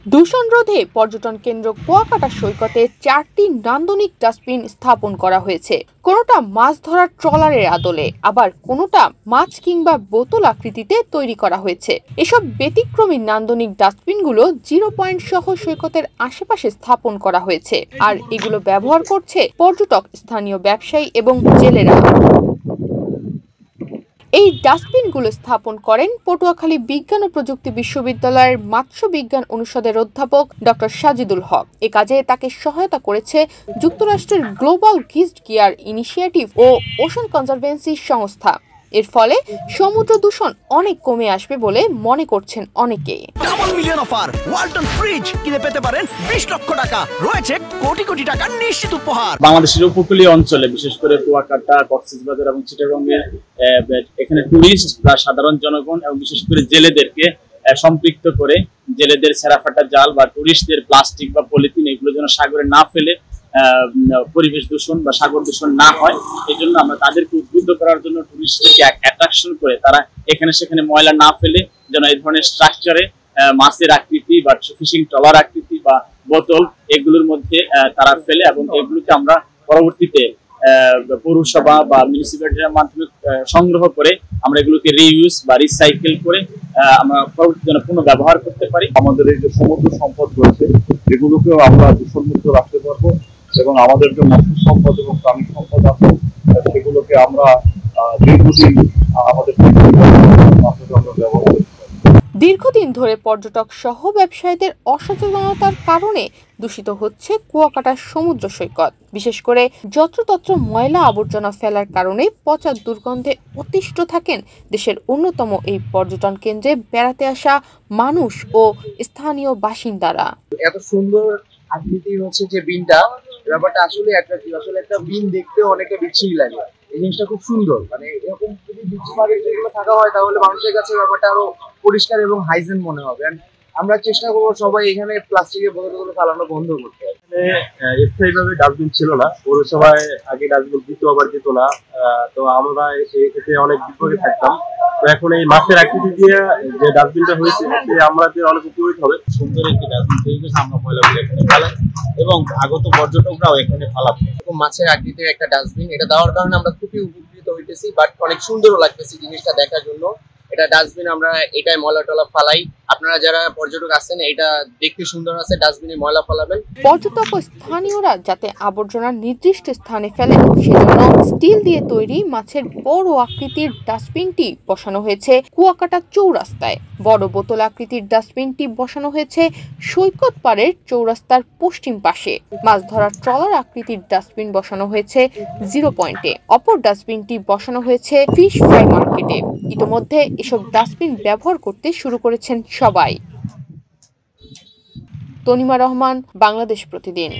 দূষণ রোধে পর্যটন কেন্দ্র কুয়াকাটা সৈকতে 4টি নান্দনিক ডাস্টবিন স্থাপন করা হয়েছে। কোনোটা মাছ ধরার ট্রলারের আদলে, আবার কোনোটা মাছ কিংবা বোতল আকৃতিতে তৈরি করা হয়েছে। এসব ব্যতিক্রমী নান্দনিক ডাস্টবিনগুলো 0 পয়েন্ট সহ সৈকতের আশেপাশে স্থাপন করা হয়েছে, আর এগুলো ব্যবহার করছে পর্যটক, স্থানীয় ব্যবসায়ী এবং জেলেরা। এই ডাস্টবিনগুলো স্থাপন করেন পটুয়াখালী বিজ্ঞান ও প্রযুক্তি বিশ্ববিদ্যালয়ের মৎস্য বিজ্ঞান অনুষদের অধ্যাপক ডক্টর সাজিদুল হক। এ কাজে তাকে সহায়তা করেছে যুক্তরাষ্ট্রের গ্লোবাল গিস্ট গিয়ার ইনিশিয়েটিভ ও ওশান কনজারভেন্সি সংস্থা। এর ফলে সমুদ্র দূষণ অনেক কমে আসবে বলে মনে করছেন অনেকেই। Double million offer Walton fridge কিনে পেতে পারেন 20 লক্ষ টাকা, রয়েছে কোটি কোটি টাকার নিশ্চিত উপহার। বাংলাদেশের উপকূলীয় অঞ্চলে বিশেষ করে কুয়াকাটা, কক্সবাজার এবং চিটাগংয়ের এখানে টুরিস্ট বা সাধারণ জনগণ এবং বিশেষ করে জেলেদেরকে সম্পৃক্ত করে জেলেদের ছেঁড়াফাটা জাল বা টুরিস্টদের প্লাস্টিক বা পলিথিন এগুলো যেন সাগরে না ফেলে পরিবেশ দূষণ বা সাগর দূষণ না হয়, এই জন্য আমরা তাদেরকে উদ্বুদ্ধ করার জন্য টুরিস্টদেরকে অ্যাট্রাকশন করে তারা এখানে সেখানে ময়লা না ফেলে যেন এই ধরনের স্ট্রাকচারে মাছের আকৃতি বা ফিশিং ট্রলার আকৃতি বা বোতল এগুলোর মধ্যে তারা ফেলে, এবং এগুলোকে আমরা পরবর্তীতে পৌরসভা বা মিউনিসিপ্যালিটির মাধ্যমে সংগ্রহ করে আমরা এগুলোকে রিইউজ বা রিসাইকেল করে আমরা পরবর্তী যেন পুনঃ ব্যবহার করতে পারি। আমাদের এই যে সমুদ্র সম্পদ রয়েছে এগুলোকেও আমরা দূষণমুক্ত রাখতে পারবো, এবং আমাদের যে মৎস্য সম্পদ এবং প্রাণী সম্পদ আছে সেগুলোকে আমরা দীর্ঘদিন আমাদের ব্যবহার করতে পারি। দীর্ঘদিন ধরে পর্যটক সহ ব্যবসায়ীদের অসচেতনতার কারণে দূষিত হচ্ছে কুয়াকাটার সমুদ্র সৈকত। বিশেষ করে যত্রতত্র ময়লা আবর্জনা ফেলার কারণে পচা দুর্গন্ধে অতিষ্ঠ থাকেন দেশের অন্যতম এই পর্যটন কেন্দ্রে বেড়াতে আসা মানুষ ও স্থানীয় বাসিন্দারা। এত সুন্দর আকৃতি হচ্ছে যে বিনটা, ব্যাপারটা আসলে অ্যাট্রাকটিভ। আসলে একটা বিন দেখতেও অনেকটা বিচ্ছিরি লাগে, এই জিনিসটা খুব সুন্দর। মানে এরকম যদি বিচ্ছিরি যেগুলো থাকা হয় তাহলে মানুষের কাছে ব্যাপারটা আরো পরিষ্কার এবং হাইজেন মনে হবে। আমরা চেষ্টা করবো সবাই এখানে প্লাস্টিকের বোতলগুলো ফালানো বন্ধ করতে। স্থায়ীভাবে ডাস্টবিন ছিল না, পৌরসভায় আগে ডাস্টবিন দিত আবার দিত না, তো আমরা এতে অনেক বিপদে থাকতাম। তো এখন এই মাছের আকৃতি দিয়ে যে ডাস্টবিনটা হয়েছে আমাদের অনেক উপকৃত হবে। সুন্দর একটি ডাস্টবিন তৈরি করে আমরা ময়লাগুলো এখানে ফেলাই এবং আগত পর্যটকরাও এখানে ফেলাবে। মাছের আকৃতির একটা ডাস্টবিন, এটা দেওয়ার কারণে আমরা খুবই উপকৃত হইতেছি, বাট অনেক সুন্দরও লাগতেছে জিনিসটা দেখার জন্য। এটা ডাস্টবিন আমরা এটাই ময়লা টলা ফালাই। আপনারা যারা পর্যটক আছেন এটা দেখতে সুন্দর আছে, ডাস্টবিনে ময়লা ফেলাবেন। পর্যটক ও স্থানীয়রা যাতে আবর্জনা নির্দিষ্ট স্থানে ফেলেন সেজন্য স্টিল দিয়ে তৈরি মাছের বড় আকৃতির ডাস্টবিনটি বসানো হয়েছে কুয়াকাটা চৌরাস্তায়। বড় বোতল আকৃতির ডাস্টবিনটি বসানো হয়েছে সৈকত পাড়ের চৌরাস্তার পশ্চিম পাশে। মাছ ধরার ট্রলার আকৃতির ডাস্টবিন বসানো হয়েছে 0 পয়েন্টে। অপর ডাস্টবিনটি বসানো হয়েছে ফিশ ফ্রাই মার্কেটে। ইতোমধ্যে এসব ডাস্টবিন ব্যবহার করতে শুরু করেছেন সবাই। তনিমা রহমান, বাংলাদেশ প্রতিদিন।